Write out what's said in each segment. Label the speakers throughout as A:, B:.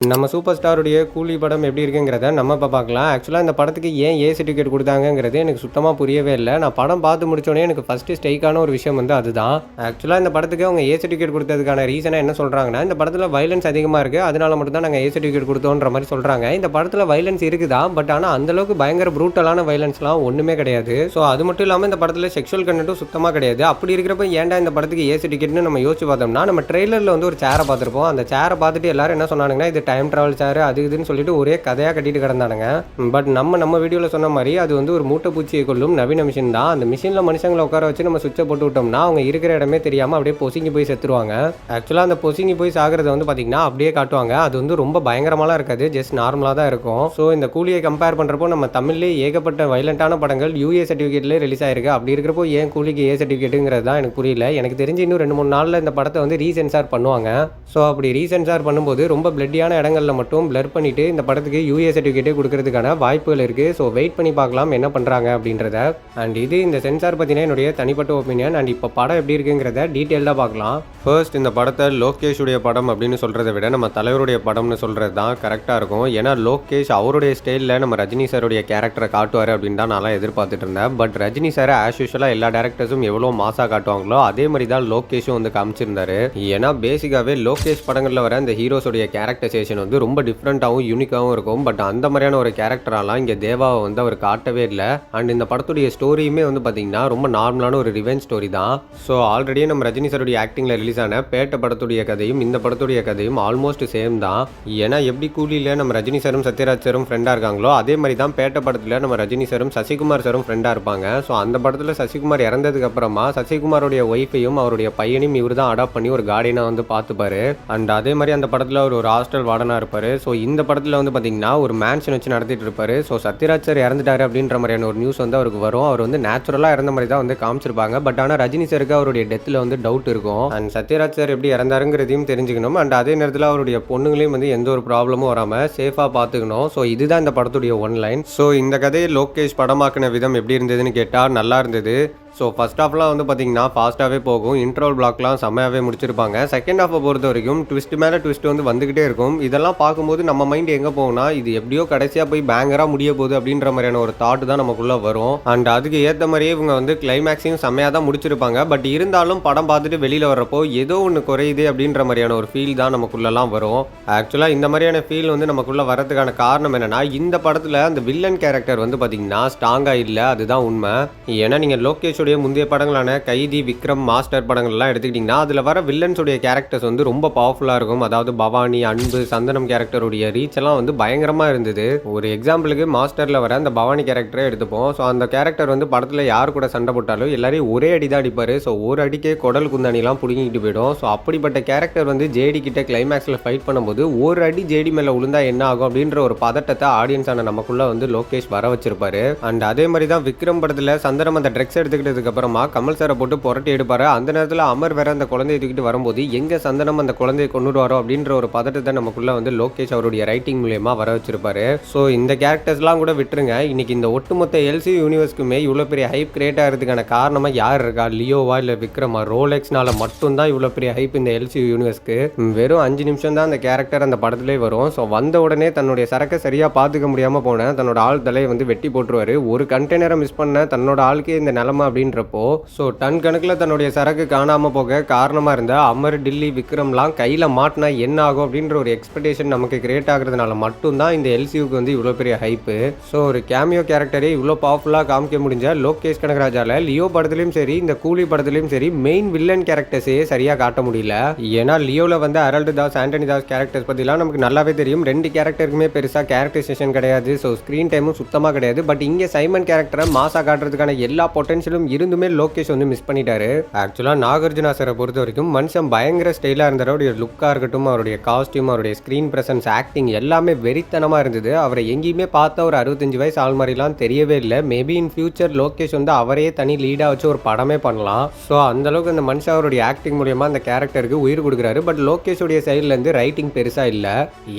A: நம்ம சூப்பர் ஸ்டாருடைய கூலி படம் எப்படி இருக்குங்கிறத நம்ம இப்போ பார்க்கலாம். ஆக்சுவலாக இந்த படத்துக்கு ஏன் ஏ சர்டிஃபிகேட் கொடுத்தாங்கங்கிறது எனக்கு சுத்தமாக புரியவே இல்லை. நான் படம் பார்த்து முடிச்சோடனே எனக்கு ஃபஸ்ட்டு ஸ்ட்ரைக்கான ஒரு விஷயம் வந்து அதுதான். ஆக்சுவலாக இந்த படத்துக்கு அவங்க ஏ சர்டிஃபிகேட் கொடுத்ததுக்கான ரீசனை என்ன சொல்கிறாங்கன்னா, இந்த படத்தில் வைலன்ஸ் அதிகமாக இருக்குது, அதனால மட்டும் தான் நாங்கள் ஏ சர்டிஃபிகேட் கொடுத்தோன்ற மாதிரி சொல்கிறாங்க. இந்த படத்தில் வைலன்ஸ் இருக்குதா, பட் ஆனால் அந்தளவுக்கு பயங்கர ப்ரூட்டலான வைலன்ஸ்லாம் ஒன்றுமே கிடையாது. ஸோ அது மட்டும் இல்லாமல் இந்த படத்தில் செக்ஷுவல் கண்டென்ட்டும் சுத்தமாக கிடையாது. அப்படி இருக்கிறப்ப ஏன்டா இந்த படத்துக்கு ஏ சர்டிஃபிகேட்னு நம்ம யோசிச்சு பார்த்தோம்னா, நம்ம ட்ரெய்லரில் வந்து ஒரு சேரை பார்த்துருப்போம். அந்த சேரை பார்த்துட்டு எல்லாரும் என்ன சொன்னாங்கன்னா, இது டைம் ட்ராவல் சேர் அது இதுன்னு சொல்லிட்டு ஒரே கதையாக கட்டிட்டு கிடந்தானுங்க. பட் நம்ம வீடியோவில் சொன்ன மாதிரி அது வந்து ஒரு மூட்டை பூச்சியை கொள்ளும் நவீன மிஷின் தான். அந்த மிஷினில் மனுஷங்களை உட்கார வச்சு நம்ம சுவிட்சை போட்டு விட்டோம்னா அவங்க இருக்கிற இடமே தெரியாமல் அப்படியே பொசுங்கி போய் செத்துருவாங்க. ஆக்சுவலாக அந்த பொசுங்கி போய் சாகிறத வந்து பார்த்தீங்கன்னா அப்படியே காட்டுவாங்க. அது வந்து ரொம்ப பயங்கரமாலாம் இருக்காது, ஜஸ்ட் நார்மலாக தான் இருக்கும். ஸோ இந்த கூலியை கம்பேர் பண்ணுறப்போ நம்ம தமிழ்லேயே ஏகப்பட்ட வைலண்டான படங்கள் யூஏ சர்டிஃபிகேட்லேயே ரிலீஸ் ஆயிருக்கு. அப்படி இருக்கிறப்போ ஏன் கூலிக்கு ஏ சர்டிஃபிகேட்டுங்கிறது தான் எனக்கு புரியல. எனக்கு தெரிஞ்சு இன்னும் 2-3 நாளில் இந்த படத்தை வந்து ரீசென்சார் பண்ணுவாங்க. ஸோ அப்படி ரீசென்சார் பண்ணும்போது ரொம்ப பிளட்டியான இடங்களில் மட்டும் பிளர் பண்ணிட்டு இந்த படத்துக்கு யூஏ சர்டிஃபிகேட்டே கொடுக்கறதுக்கான வாய்ப்புகள் இருக்குது. ஸோ வெயிட் பண்ணி பார்க்கலாம் என்ன பண்ணுறாங்க அப்படின்றத. அண்ட் இது இந்த சென்சார் பற்றின என்னுடைய தனிப்பட்ட ஒப்பீனியன். அண்ட் இப்போ படம் எப்படி இருக்குங்கிறத டீட்டெயிலாக பார்க்கலாம். ஃபர்ஸ்ட், இந்த படத்தை லோகேஷுடைய படம் அப்படின்னு சொல்கிறத விட நம்ம தலைவருடைய படம்னு சொல்கிறது தான் கரெக்டாக இருக்கும். ஏன்னா லோகேஷ் அவருடைய ஸ்டைலில் நம்ம ரஜினி சாருடைய கேரக்டரை காட்டுவார் அப்படின்னு தான் நான் எதிர்பார்த்துட்டு இருந்தேன். பட் ரஜினி சார் ஆஸ் யூஷுவலாக எல்லா டேரக்டர்ஸும் எவ்வளோ மாசாக காட்டுவாங்களோ அதே மாதிரி தான் லோகேஷும் வந்து காமிச்சிருந்தாரு. ஏன்னா பேசிக்காகவே லோகேஷ் படங்களில் வர அந்த ஹீரோஸோடைய கேரக்டரைசேஷன் வந்து ரொம்ப டிஃப்ரெண்ட்டாகவும் யூனிக்காகவும் இருக்கும். பட் அந்த மாதிரியான ஒரு கேரக்டராலாம் இங்கே தேவாவை வந்து அவர் காட்டவே இல்லை. அண்ட் இந்த படத்துடைய ஸ்டோரியுமே வந்து பார்த்தீங்கன்னா ரொம்ப நார்மலான ஒரு ரிவெஞ்ச் ஸ்டோரி தான். ஸோ ஆல்ரெடியே நம்ம ரஜினி சாருடைய ஆக்டிங்கில் ரிலீஸ் ஆன பேட்ட படத்துடைய கதையும் இந்த படத்துடைய கதையும் ஆல்மோஸ்ட் சேம் தான். ஏன்னா எப்படி கூலியில் நம்ம ரஜினி சாரும் சத்யராஜ் சாரும் ஃப்ரெண்டாக இருக்காங்களோ அதே மாதிரி தான் பேட்ட படத்தில் நம்ம ரஜினி சாரும் சசிகுமார் சாரும் ஃப்ரெண்டாக இருப்பாங்க. ஸோ அந்த படத்தில் சசிகுமார் இறந்ததுக்கு அப்புறமா சசிகுமாரோடைய ஒய்ஃபையும் அவருடைய பையனையும் இவர் தான் அடாப்ட் பண்ணி ஒரு கார்டியனாக வந்து பார்த்துப்பாரு. அண்ட் அதே மாதிரி அந்த படத்தில் ஒரு ஹாஸ்டல் வார்டனாக இருப்பார். ஸோ இந்த படத்தில் வந்து பார்த்தீங்கன்னா ஒரு மேன்ஷன் வச்சு நடத்திட்டு இருப்பாரு. ஸோ சத்யராஜ் சார் இறந்துட்டாரு அப்படின்ற மாதிரியான ஒரு நியூஸ் வந்து அவருக்கு வரும். அவர் வந்து நேச்சுரலாக இறந்த மாதிரி தான் வந்து காமிச்சிருப்பாங்க. பட் ஆனால் ரஜினி சாருக்கு அவருடைய டெத்தில் வந்து டவுட் இருக்கும். அண்ட் சத்யராஜ் சார் எப்படி இறந்தாருங்கிறதையும் தெரிஞ்சுக்கணும். அண்ட் அதே நேரத்தில் அவருடைய பொண்ணுங்களையும் வந்து எந்த ஒரு ப்ராப்ளமும் வராமல் சேஃபாக பார்த்துக்கணும். ஸோ இதுதான் இந்த படத்துடைய ஒன்லைன். ஸோ இந்த கதையை லோகேஷ் படமாக்கின விதம் எப்படி இருந்ததுன்னு கேட்டால் நல்லா இருந்தது. ஸோ ஃபஸ்ட் ஹாஃப்லாம் வந்து பார்த்தீங்கன்னா ஃபாஸ்ட்டாகவே போகும். இன்ட்ரோல் பிளாக்லாம் செம்மையாகவே முடிச்சிருப்பாங்க. செகண்ட் ஹாஃபை பொறுத்த வரைக்கும் ட்விஸ்ட் மேலே ட்விஸ்ட் வந்து வந்துக்கிட்டே இருக்கும். இதெல்லாம் பார்க்கும்போது நம்ம மைண்ட் எங்கே போகும்னா, இது எப்படியோ கடைசியாக போய் பேங்கராக முடிய போகுது அப்படின்ற மாதிரியான ஒரு தாட் தான் நமக்குள்ளே வரும். அண்ட் அதுக்கு ஏற்ற மாதிரியே இவங்க வந்து கிளைமேக்ஸையும் செம்மையாக தான் முடிச்சிருப்பாங்க. பட் இருந்தாலும் படம் பார்த்துட்டு வெளியில் வர்றப்போ ஏதோ ஒன்று குறையுது அப்படின்ற மாதிரியான ஒரு ஃபீல் தான் நமக்குள்ளெல்லாம் வரும். ஆக்சுவலாக இந்த மாதிரியான ஃபீல் வந்து நமக்குள்ளே வரதுக்கான காரணம் என்னென்னா, இந்த படத்தில் அந்த வில்லன் கேரக்டர் வந்து பார்த்தீங்கன்னா ஸ்ட்ராங்காக இல்லை, அதுதான் உண்மை. ஏன்னா நீங்கள் லோகேஷோட முந்தைய படங்களான கைதி, விக்ரம், மாஸ்டர் படங்கள்லாம் எடுத்துக்கிட்டிங்கன்னா அதில் வர வில்லன்ஸுடைய கேரக்டர்ஸ் வந்து ரொம்ப பவர்ஃபுல்லாக இருக்கும். அதாவது பவானி, அன்பு, சந்தனம் கேரக்டருடைய ரீச் எல்லாம் வந்து பயங்கரமாக இருந்தது. ஒரு எக்ஸாம்பிளுக்கு மாஸ்டரில் வர அந்த பவானி கேரக்டரே எடுத்துப்போம். ஸோ அந்த கேரக்டர் வந்து படத்தில் யார் கூட சண்டை போட்டாலும் எல்லாரையும் ஒரே அடி தான் அடிப்பார். ஸோ ஒரு அடிக்கே குடல் குந்தானிலாம் பிடிங்கிட்டு போயிடும். ஸோ அப்படிப்பட்ட கேரக்டர் வந்து ஜேடி கிட்ட கிளைமேக்ஸில் ஃபைட் பண்ணும்போது ஒரு அடி ஜேடி மேலே விழுந்தா என்ன ஆகும் அப்படின்ற ஒரு பதட்டத்தை ஆடியன்ஸான நமக்குள்ள வந்து லோகேஷ் வர வச்சிருப்பாரு. அண்ட் அதே மாதிரி தான் விக்ரம் படத்தில் சந்தனம் அந்த ட்ரக்ஸ் எடுத்துக்கிட்டு அப்புறமா கமல் சாரை போட்டு புரட்டி எடுப்பாரு. அந்த நேரத்தில் அமர் வேற அந்த குழந்தையை தூக்கிட்டு வரும்போது எங்க சந்தனம் அந்த குழந்தையை கொண்டுடுவாரோ அப்படின்ற ஒரு பதட்டத்தை நமக்குள்ள வந்து லோகேஷ் அவருடைய ரைட்டிங் மூலமா வர வச்சிருப்பாரு. ஸோ இந்த கேரக்டர்ஸ்லாம் கூட விட்டுருங்க. இன்னைக்கு இந்த ஒட்டுமொத்த எல்சி யூனிவர்ஸ்க்குமே இவ்வளோ பெரிய ஹைப் கிரியேட் ஆகிறதுக்கான காரணமா யார் இருக்கா? லியோவா இல்லை விக்ரமா? ரோலெக்ஸ்னால மட்டும்தான் இவ்வளோ பெரிய ஹைப் இந்த எல்சி யூனிவர்ஸ்க்கு. வெறும் 5 நிமிஷம் தான் அந்த கேரக்டர் அந்த படத்திலே வரும். ஸோ வந்த உடனே தன்னுடைய சரக்கை சரியா பார்த்துக்க முடியாம போன தன்னோட ஆள் தலையை வந்து வெட்டி போட்டுருவாரு. ஒரு கண்டெய்னரை மிஸ் பண்ண தன்னோட ஆளுக்கே இந்த நிலைமை அப்படின்றப்போ ஸோ டன் கணக்கில் தன்னுடைய சரக்கு காணாமல் போக காரணமாக இருந்த அமர், டில்லி, விக்ரம்லாம் கையில் மாட்டினா என்ன ஆகும் அப்படின்ற ஒரு எக்ஸ்பெக்டேஷன் நமக்கு கிரியேட் ஆகுறதுனால மட்டும்தான் இந்த எல்சியூக்கு வந்து இவ்வளோ பெரிய ஹைப்பு. ஸோ ஒரு கேமியோ கேரக்டரே இவ்வளோ பவர்ஃபுல்லாக காமிக்க முடிஞ்ச லோகேஷ் கனகராஜால லியோ படத்துலையும் சரி இந்த கூலி படத்துலையும் சரி மெயின் வில்லன் கேரக்டர்ஸையே சரியாக காட்ட முடியல. ஏன்னா லியோவில் வந்து அரல்டு தாஸ், ஆண்டனி தாஸ் கேரக்டர்ஸ் பற்றிலாம் நமக்கு நல்லாவே தெரியும். 2 கேரக்டருக்குமே பெருசாக கேரக்டரைசேஷன் கிடையாது. ஸோ ஸ்க்ரீன் டைமும் சுத்தமாக கிடையாது. பட் இங்கே சைமன் கேரக்டரை மாசா காட்டுறதுக்கான எல்லா பொட்டன்ஷியலும் இருந்துமே லோகேஷ் வந்து மிஸ் பண்ணிட்டாரு. ஆக்சுவலா நாகார்ஜுனா சாரை பொறுத்த வரைக்கும் மனுஷன் பயங்கர ஸ்டைலா இருந்தாரு. அவருடைய லுக்கா இருக்கட்டும், அவருடைய காஸ்டியூம், அவருடைய ஸ்கிரீன் பிரசன்ஸ், ஆக்டிங் எல்லாமே வெறித்தனமா இருந்தது. அவரை எங்கேயுமே பார்த்தா ஒரு 65 வயசு ஆள் மாதிரிலாம் தெரியவே இல்லை. மேபி இன் ஃபியூச்சர் லோகேஷ் வந்து அவரையே தனி லீடா வச்சு ஒரு படமே பண்ணலாம். ஸோ அந்த அளவுக்கு அந்த மனுஷன் அவருடைய ஆக்டிங் மூலியமா அந்த கேரக்டருக்கு உயிர் கொடுக்குறாரு. பட் லோகேஷோடைய சைட்ல இருந்து ரைட்டிங் பெருசா இல்லை.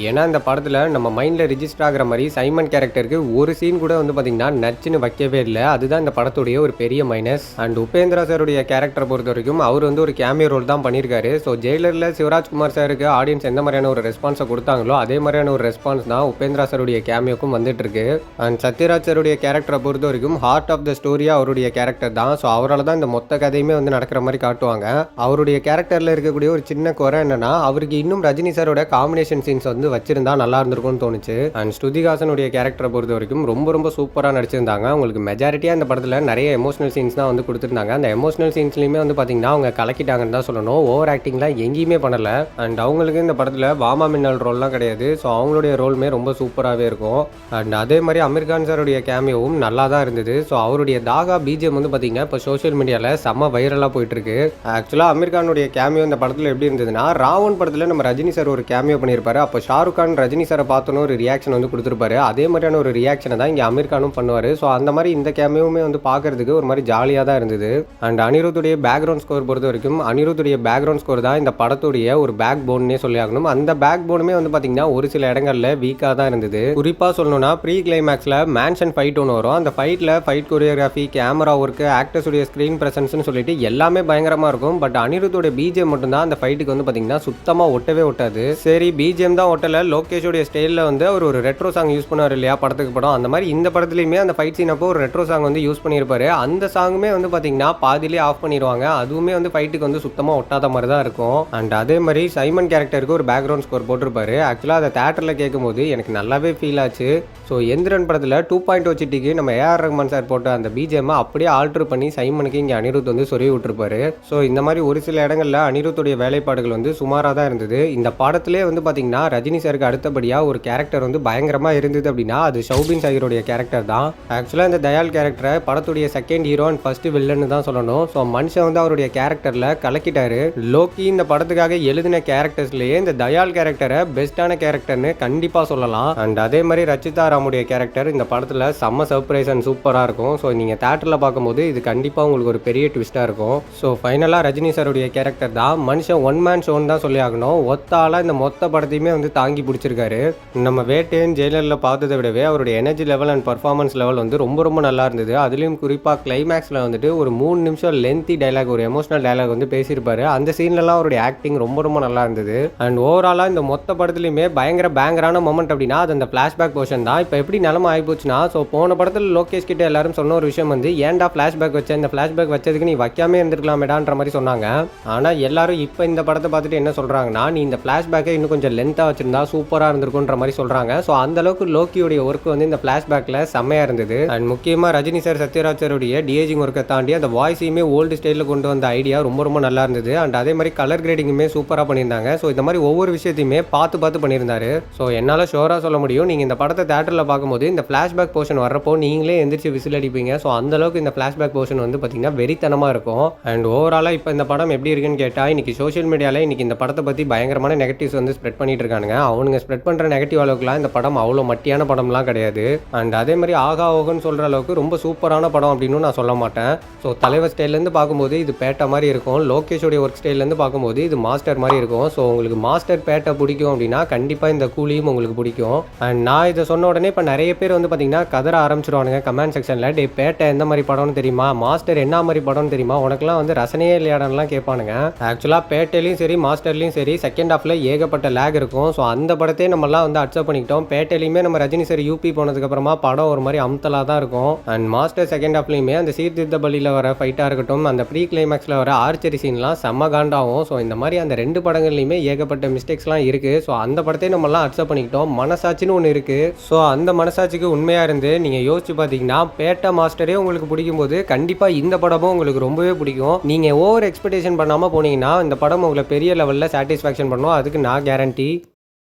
A: ஏன்னா இந்த படத்துல நம்ம மைண்ட்ல ரிஜிஸ்டர் ஆகிற மாதிரி சைமன் கேரக்டருக்கு ஒரு சீன் கூட வந்து பாத்தீங்கன்னா நச்சுன்னு வைக்கவே இல்லை. அதுதான் இந்த படத்துடைய ஒரு பெரிய மைனஸ். மைனஸ். அண்ட் உபேந்திரா சாருடைய கேரக்டரை பொறுத்த வரைக்கும் அவர் வந்து ஒரு கேமியோ ரோல் தான் பண்ணியிருக்காரு. ஸோ ஜெயிலரில் சிவராஜ்குமார் சாருக்கு ஆடியன்ஸ் எந்த மாதிரியான ஒரு ரெஸ்பான்ஸை கொடுத்தாங்களோ அதே மாதிரியான ஒரு ரெஸ்பான்ஸ் தான் உபேந்திரா சாருடைய கேமியோக்கும் வந்துட்டு இருக்கு. அண்ட் சத்யராஜ் சாருடைய கேரக்டரை பொறுத்த வரைக்கும் ஹார்ட் ஆஃப் த ஸ்டோரியா அவருடைய கேரக்டர் தான். ஸோ அவரால் தான் இந்த மொத்த கதையுமே வந்து நடக்கிற மாதிரி காட்டுவாங்க. அவருடைய கேரக்டரில் இருக்கக்கூடிய ஒரு சின்ன குறை என்னன்னா அவருக்கு இன்னும் ரஜினி சாரோட காம்பினேஷன் சீன்ஸ் வந்து வச்சிருந்தா நல்லா இருந்திருக்கும்னு தோணுச்சு. அண்ட் ஸ்ருதிஹாசனுடைய கேரக்டரை பொறுத்த வரைக்கும் ரொம்ப சூப்பராக நடிச்சிருந்தாங்க. உங்களுக்கு மெஜாரிட்டியாக இந்த படத்தில் நிறைய எமோஷனல் சீன்ஸ் தான் வந்து கொடுத்துருந்தாங்க. அந்த எமோஷனல் சீன்ஸ்லையுமே வந்து பார்த்தீங்கன்னா அவங்க கலக்கிட்டாங்கன்னு தான் சொல்லணும். ஓவர் ஆக்டிங்லாம் எங்கேயுமே பண்ணலை. அண்ட் அவங்களுக்கு இந்த படத்தில் வாமா மின்னல் ரோல்லாம் கிடையாது. ஸோ அவங்களுடைய ரோலுமே ரொம்ப சூப்பராகவே இருக்கும். அண்ட் அதே மாதிரி அமீர் கான் சாருடைய கேமியோவும் நல்லா தான் இருந்தது. ஸோ அவருடைய தாகா பிஜிஎம் வந்து பார்த்தீங்கன்னா இப்போ சோஷியல் மீடியாவில் செம்ம வைரலாக போயிட்டு இருக்கு. ஆக்சுவலாக அமீர் கானுடைய கேமியோ இந்த படத்தில் எப்படி இருந்ததுன்னா ராவன் படத்தில் நம்ம ரஜினி சார் ஒரு கேமியோ பண்ணியிருப்பாரு. அப்போ ஷாருக் கான் ரஜினி சாரை பார்த்தோன்னு ஒரு ரியாக்ஷன் வந்து கொடுத்துருப்பாரு. அதே மாதிரியான ஒரு ரியாக்ஷனை தான் இங்கே அமீர் கானும் பண்ணுவார். ஸோ அந்த மாதிரி இந்த கேமியோவுமே வந்து பார்க்கறதுக்கு ஒரு மாதிரி ஜாலியாக தான் இருந்தது. அண்ட் அனிருத்துடைய பேக்ரவுண்ட் ஸ்கோர் பொறுத்த வரைக்கும் அனிருத்துடைய பேக்ரவுண்ட் ஸ்கோர் தான் இந்த படத்துடைய ஒரு பேக் போன்னே சொல்லி ஆகணும். அந்த பேக் போனுமே வந்து பார்த்தீங்கன்னா ஒரு சில இடங்கள்ல வீக்காக தான் இருந்தது. குறிப்பாக சொல்லணும்னா ப்ரீ கிளைமேக்ஸில் மேன்ஷன் ஃபைட் ஒன்று வரும். அந்த ஃபைட்டில் ஃபைட் கொரியோகிராஃபி, கேமரா ஒர்க்கு, ஆக்டர்ஸுடைய ஸ்க்ரீன் ப்ரெசன்ஸ்னு சொல்லிட்டு எல்லாமே பயங்கரமாக இருக்கும். பட் அனிருத்துடைய பிஜிஎம் மட்டும்தான் அந்த ஃபைட்டுக்கு வந்து பார்த்தீங்கன்னா சுத்தமாக ஒட்டவே ஒட்டாது. சரி பிஜிஎம் தான் ஒட்டலை, லோகேஷோடைய ஸ்டைலில் வந்து அவர் ஒரு ரெட்ரோ சாங் யூஸ் பண்ணுவார் இல்லையா படத்துக்கு படம், அந்த மாதிரி இந்த படத்துலையுமே அந்த ஃபைட் சீன் அப்போ ஒரு ரெட்ரோ சாங் வந்து யூஸ் பண்ணியிருப்பாரு. அந்த சாங்குமே வந்து பார்த்தீங்கன்னா பாதியிலே ஆஃப் பண்ணிடுவாங்க. அதுவுமே வந்து ஃபைட்டுக்கு வந்து சுத்தமாக ஒட்டாத மாதிரி தான் இருக்கும். அண்ட் அதே மாதிரி சைமன் கேரக்டருக்கு ஒரு பேக்ரவுண்ட் ஸ்கோர் போட்டிருப்பாரு. ஆக்சுவலாக அதை தேட்டரில் கேட்கும்போது எனக்கு நல்லாவே ஃபீல் ஆச்சு. ஸோ எந்திரன் படத்தில் 2.0 சிட்டிக்கு நம்ம ஏஆர் ரஹ்மான் சார் போட்ட அந்த பிஜிஎம் அப்படியே ஆல்டர் பண்ணி சைமனுக்கு இங்கே அனிருத் வந்து சொருவி விட்டுருப்பாரு. ஸோ இந்த மாதிரி ஒரு சில இடங்களில் அனிருத்துடைய வேலைப்பாடுகள் வந்து சுமாராக தான் இருந்தது. இந்த படத்திலே வந்து பார்த்தீங்கன்னா ரஜினி சாருக்கு அடுத்தபடியாக ஒரு கேரக்டர் வந்து பயங்கரமாக இருந்தது அப்படின்னா அது ஷௌபின் சாகிரோடைய கேரக்டர் தான். ஆக்சுவலாக இந்த தயால் கேரக்டரை படத்துடைய செகண்ட் ஹீரோ அண்ட் ஃபர்ஸ்ட் வில்லன்னு தான் சொல்லணும். ஸோ மனுஷன் வந்து அவருடைய கேரக்டரில் கலக்கிட்டாரு. லோக்கி இந்த படத்துக்காக எழுதின கேரக்டர்ஸ்லேயே இந்த தயால் கேரக்டரை பெஸ்ட்டான கேரக்டர்னு கண்டிப்பாக சொல்லலாம். அண்ட் அதே மாதிரி ரச்சிதா ராமுடைய கேரக்டர் இந்த படத்தில் செம்ம சர்ப்ரைஸ் அண்ட் சூப்பராக இருக்கும். ஸோ நீங்கள் தேட்டரில் பார்க்கும்போது இது கண்டிப்பாக உங்களுக்கு ஒரு பெரிய ட்விஸ்ட்டாக இருக்கும். ஸோ ஃபைனலாக ரஜினி சாருடைய கேரக்டர் தான் மனுஷன் ஒன் மேன் ஷோன்னு தான் சொல்லி ஆகணும். ஒத்தால இந்த மொத்த படத்தையுமே வந்து தாங்கி பிடிச்சிருக்காரு. நம்ம வேட்டையன் ஜெயிலரில் பார்த்ததை விடவே அவருடைய energy level and performance level வந்து ரொம்ப நல்லா இருந்தது. அதுலேயும் குறிப்பாக கிளைமேக்ஸில் வந்துட்டு ஒரு 3 நிமிஷம் லென்த்தி டைலாக், ஒரு எமோஷனல் டைலாக் வந்து பேசியிருப்பாரு. அந்த சீன்லலாம் அவருடைய ஆக்டிங் ரொம்ப நல்லா இருந்தது. அண்ட் ஓவராலாக இந்த மொத்த படத்துலையுமே பயங்கர பேங்கரான மொமெண்ட் அப்படின்னா அது அந்த ஃப்ளாஷ்பேக் போர்ஷன் தான். இப்போ எப்படி நிலமை ஆகிப்போச்சுன்னா, ஸோ போன படத்தில் லோகேஷ் கிட்ட எல்லாரும் சொன்ன ஒரு விஷயம் வந்து ஏன்டா ஃப்ளாஷ்பேக் வச்ச, இந்த ஃப்ளாஷ்பேக் வச்சதுக்கு நீ வைக்காமே இருந்திருக்கலாமேடான்ற மாதிரி சொன்னாங்க. ஆனால் எல்லாரும் இப்போ இந்த படத்தை பார்த்துட்டு என்ன சொல்கிறாங்கன்னா, நீ இந்த ஃப்ளாஷ்பேக்கை இன்னும் கொஞ்சம் லென்த்தாக வச்சிருந்தா சூப்பராக இருந்திருக்குன்ற மாதிரி சொல்கிறாங்க. ஸோ அந்த அளவுக்கு லோக்கியோடைய ஒர்க் வந்து இந்த ஃப்ளாஷ்பேக்கில் செம்மையாக இருந்தது. அண்ட் முக்கியமாக ரஜினி சார் சத்யராஜ் சாருடைய டிஏஜிங் ஒர்க்கை தாண்டி அந்த வாய்ஸையுமே ஓல்டு ஸ்டைலில் கொண்டு வந்த ஐடியா ரொம்ப நல்லா இருந்தது. அண்ட் அதே மாதிரி கலர் கிரேடிங்குமே சூப்பராக பண்ணியிருந்தாங்க. ஸோ இந்த மாதிரி ஒவ்வொரு விஷயத்தையுமே பார்த்து பண்ணியிருந்தாரு. ஸோ என்னால் ஷோராக சொல்ல முடியும், நீங்கள் இந்த படத்தை தேட்டரில் பார்க்கும்போது இந்த ஃப்ளாஷ்பேக் போர்ஷன் வர்றப்போ நீங்களே எந்திரிச்சு விசில் அடிப்பீங்க. ஸோ அந்த அளவுக்கு இந்த ஃப்ளாஷ்பேக் போர்ஷன் வந்து பார்த்தீங்கன்னா வெறித்தனமாக இருக்கும். அண்ட் ஓவராலாக இப்போ இந்த படம் எப்படி இருக்குன்னு கேட்டால், இன்னைக்கு சோஷியல் மீடியாவில் இன்னைக்கு இந்த படத்தை பற்றி பயங்கரமான நெகட்டிவ்ஸ் வந்து ஸ்ப்ரெட் பண்ணிட்டு இருக்காங்க. அவனுங்க ஸ்ப்ரெட் பண்ணுற நெகட்டிவ் அளவுக்குலாம் இந்த படம் அவ்வளோ மட்டியான படம்லாம் கிடையாது. அண்ட் அதே மாதிரி ஆகா ஓகன்னு சொல்கிற அளவுக்கு ரொம்ப சூப்பரான படம் அப்படின்னு நான் சொல்ல மாட்டேன். ஸோ தலைவர் ஸ்டைல்லேருந்து பார்க்கும்போது இது பேட்டை மாதிரி இருக்கும். லோகேஷோடைய ஒர்க் ஸ்டைல்லேருந்து பார்க்கும்போது இது மாஸ்டர் மாதிரி இருக்கும். ஸோ உங்களுக்கு மாஸ்டர் பேட்டை பிடிக்கும் அப்படின்னா கண்டிப்பாக இந்த கூலியும் உங்களுக்கு பிடிக்கும். அண்ட் நான் இதை சொன்ன உடனே இப்போ நிறைய பேர் வந்து பார்த்தீங்கன்னா கதற ஆரம்பிச்சிருவானுங்க கமெண்ட் செக்ஷனில். டே பேட்டை எந்த மாதிரி படம்னு தெரியுமா, மாஸ்டர் என்ன மாதிரி படம்னு தெரியுமா, உனக்குலாம் வந்து ரசனையே இல்லையாடலாம் கேட்பானுங்க. ஆக்சுவலாக பேட்டையிலையும் சரி மாஸ்டர்லையும் சரி செகண்ட் ஹாஃபில் ஏகப்பட்ட லேக் இருக்கும். ஸோ அந்த படத்தையே நம்மலாம் வந்து அக்செப்ட் பண்ணிக்கிட்டோம். பேட்டையிலையுமே நம்ம ரஜினி சார் யூபி போனதுக்கப்புறமா படம் ஒரு மாதிரி அம்தலாக தான் இருக்கும். அண்ட் மாஸ்டர் செகண்ட் ஹாஃப்லையுமே அந்த சீர்திருத்த பள்ளியில் வர ஃபைட்டாக இருக்கட்டும், அந்த ப்ரீ கிளைமேக்ஸில் வர ஆர்ச்சரி சீன்லாம் செம்ம காண்டாகும். ஸோ இந்த மாதிரி அந்த 2 படங்கள்லையுமே ஏகப்பட்ட மிஸ்டேக்ஸ்லாம் இருக்குது. ஸோ அந்த படத்தையே நம்மலாம் அக்செப்ட் பண்ணிக்கிட்டோம். மனசாட்சின்னு ஒன்று இருக்குது. ஸோ அந்த மனசாட்சிக்கு உண்மையாக இருந்து நீங்கள் யோசிச்சு பார்த்தீங்கன்னா பேட்டை மாஸ்டரே உங்களுக்கு பிடிக்கும் போது கண்டிப்பாக இந்த படமும் உங்களுக்கு ரொம்பவே பிடிக்கும். நீங்கள் ஓவர் எக்ஸ்பெக்டேஷன் பண்ணாமல் போனீங்கன்னா இந்த படம் உங்களை பெரிய லெவலில் சாட்டிஸ்ஃபேக்ஷன் பண்ணும். அதுக்கு நான் கேரண்டி.